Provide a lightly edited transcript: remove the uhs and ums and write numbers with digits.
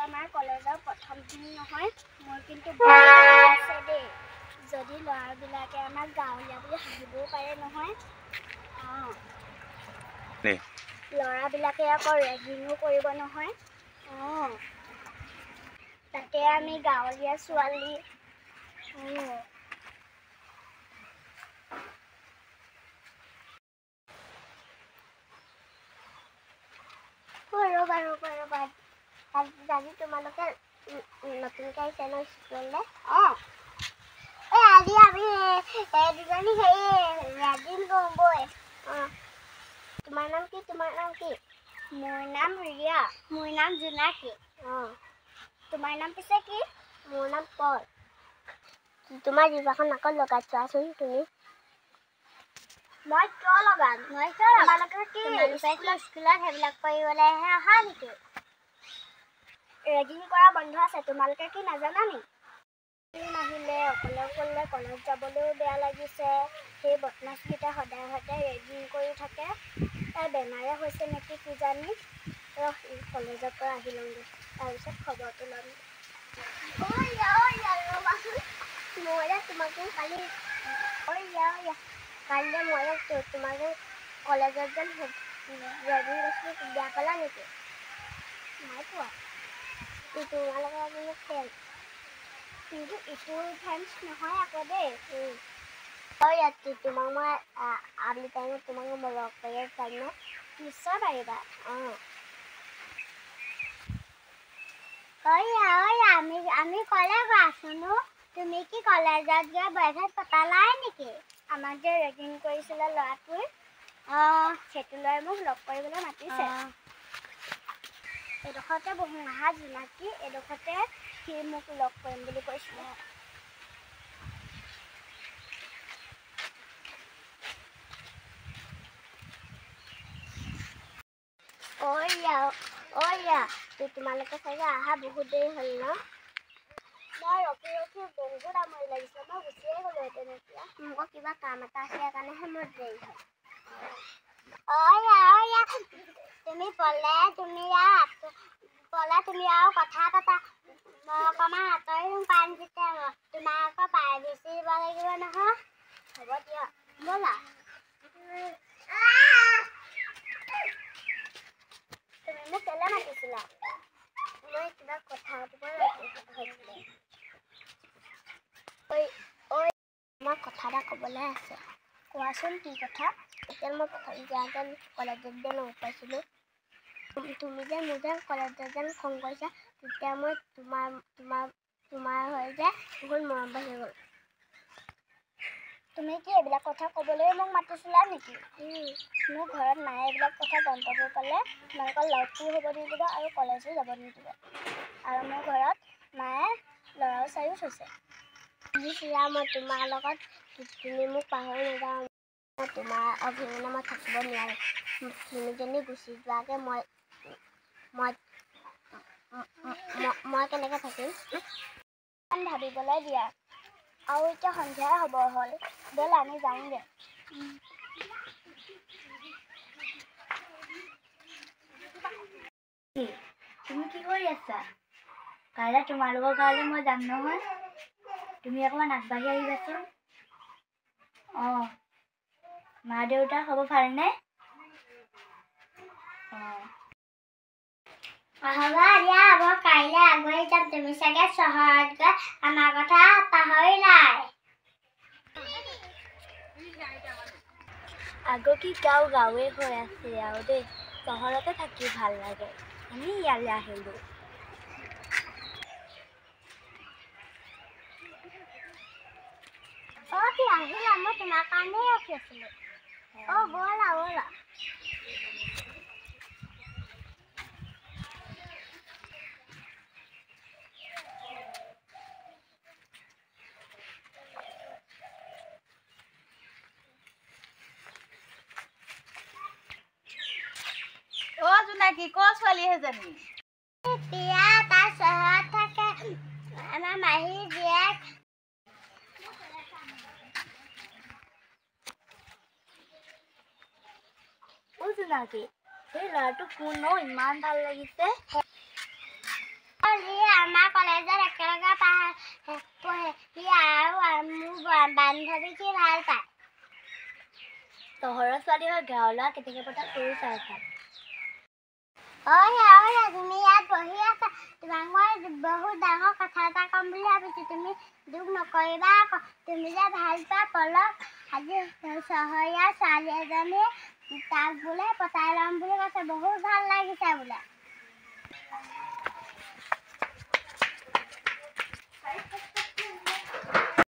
আমাৰ কলেজৰ প্ৰথম দিন নহয় মোৰ কিন্তু আছে দেই যদি ল'ৰাবিলাকে আমাক গাঁৱলীয়া বুলি হাঁহিবও পাৰে নহয় ল'ৰাবিলাকে আকৌ ৰেগিঙো কৰিব নহয় তাতে আমি গাঁৱলীয়া ছোৱালী ৰ'বা আজি তোমালোকে নতুনকৈ আহিছে ন স্কুললৈ আজি আমি দুজনী ৰেগিং কৰোঁগৈ তোমাৰ নাম কি মোৰ নাম ৰিয়া মোৰ নাম জোনাকী তোমাৰ নাম পিছে কি মোৰ নাম পল তোমাৰ জিভাখন আকৌ লগাই চোৱাচোন তুমি মই কিয় লগাম তোমালোকে কি স্কুলত সেইবিলাক কৰিবলৈহে অহা নেকি ৰেগিং কৰা বন্ধ আছে তোমালোকে কি নাজানা নি নাহিলে অকলে কলেজ যাবলৈও বেয়া লাগিছে সেই বদমাছকেইটা সদায় ৰেগিং কৰি থাকে তাই বেমাৰে হৈছে নেকি কিজানি কলেজৰ পৰা আহি লওঁগৈ তাৰপিছত খবৰটো ল'ম মই তোমাকে কাইলৈ মই তোমাকে কলেজত যেন ৰেগিং কৰিছিলোঁ বেয়া পালা নেকি নাই পোৱা তোমালোকৰ মানে ফ্ৰেণ্ড কিন্তু ইটো ফ্ৰেণ্ডছ নহয় আকৌ দেই তোমাক মই আবেলি টাইমত তোমাক মই লগ কৰিব পাৰিম ন নিশ্চয় পাৰিবা আমি কলেজ আছোনো তুমি কি কলেজত গৈ বয়ফ্ৰেণ্ড পতালাই নেকি আমাক যে ৰেগিং কৰিছিলে ল'ৰাটোৱে সেইটো লৈ মোক লগ কৰিবলৈ মাতিছে এডোখৰতে বহো আহা জোনাকী এডোখৰতে সি মোক লগ কৰিম বুলি কৈছিলে তোমালোকে চাগে আহা বহুত দেৰি হ'ল ন মই ৰখি বহুত আমনি লাগিছে মই গুচিয়ে গ'লোহেঁতেন এতিয়া মোক কিবা কাম এটা আছে কাৰণেহে মোৰ দেৰি হ'ল তুমি তুমি আৰু কথা পতা মই অকণমান আঁতৰি পাৰিম যেতিয়া তোমাৰ আকৌ প্ৰাইভেচি দিব লাগিব নহয় হ'ব দিয়া ব'লা তুমি মোক কেলৈ মাতিছিলা মই কিবা কথা হৈছিলে মই কথা এটা ক'বলৈ আছে কোৱাচোন কি কথা এতিয়া মই প্ৰথম যেন কলেজত যে লগ পাইছিলোঁ তুমি যে মোৰ যেন কলেজত যেন খং কৰিছা তেতিয়া মই তোমাৰ হৈ যে বহুত মৰম বাঢ়ি গ'ল তুমি কি এইবিলাক কথা ক'বলৈ মোক মাতিছিলা নেকি মোৰ ঘৰত মায়ে এইবিলাক কথা গম পাব পালে তোমালোকৰ লগটো হ'ব নিদিব আৰু কলেজো যাব নিদিব আৰু মোৰ ঘৰত মায়ে ল'ৰাও চাইও থৈছে মই তোমাৰ লগত তুমি মোক পাহৰি নাযাওঁ তোমাৰ অবিহনে মই থাকিব নোৱাৰোঁ তিনিজনী গুচি যোৱাকৈ মই কেনেকৈ থাকিম ভাবিবলৈ দিয়া আৰু এতিয়া সন্ধিয়াই হ'ব হ'ল ব'ল আমি যাওঁগৈ তুমি কি কৰি আছা কাইলৈ তোমালোকৰ ঘৰলৈ মই যাম নহয় তুমি অকণমান আগবাঢ়ি আহিবাচোন মা দেউতা হ'ব ভালনে হ'ব দিয়া মই কাইলৈ আগবাঢ়ি যাম তুমি চাগে চহৰত গৈ আমাৰ কথা পাহৰিলাই আগৰ কি গাঁৱে হৈ আছে আৰু দেই চহৰতে থাকি ভাল লাগে আমি ইয়ালৈ আহিলোঁ কি আহিলা মই তোমাৰ কাৰণেই ৰখি আছিলোঁ ব'লা চিনাকি ক ছোৱালী হেজনী পিয়া তাৰ চহৰত থাকে আমাৰ মাহী জীয়েক চিনাকি সেই ল'ৰাটো কোন ইমান ভাল লাগিছে আমাৰ কলেজত একেলগে পঢ়ে সি আৰু মোৰ বান্ধৱী কি ভাল পায় চহৰৰ ছোৱালী হৈ গাঁৱৰ কেতিয়াকে পতা সৰু চাই তুমি ইয়াত বহি আছা তোমাক মই বহুত ডাঙৰ কথা এটা ক'ম বুলি ভাবিছোঁ তুমি দুখ নকৰিবা আকৌ তুমি যে ভাল পোৱা পলক আজি চহৰীয়া ছোৱালী এজনীয়ে তাক বোলে পতাই ল'ম বুলি কৈছে বহুত ভাল লাগিছে বোলে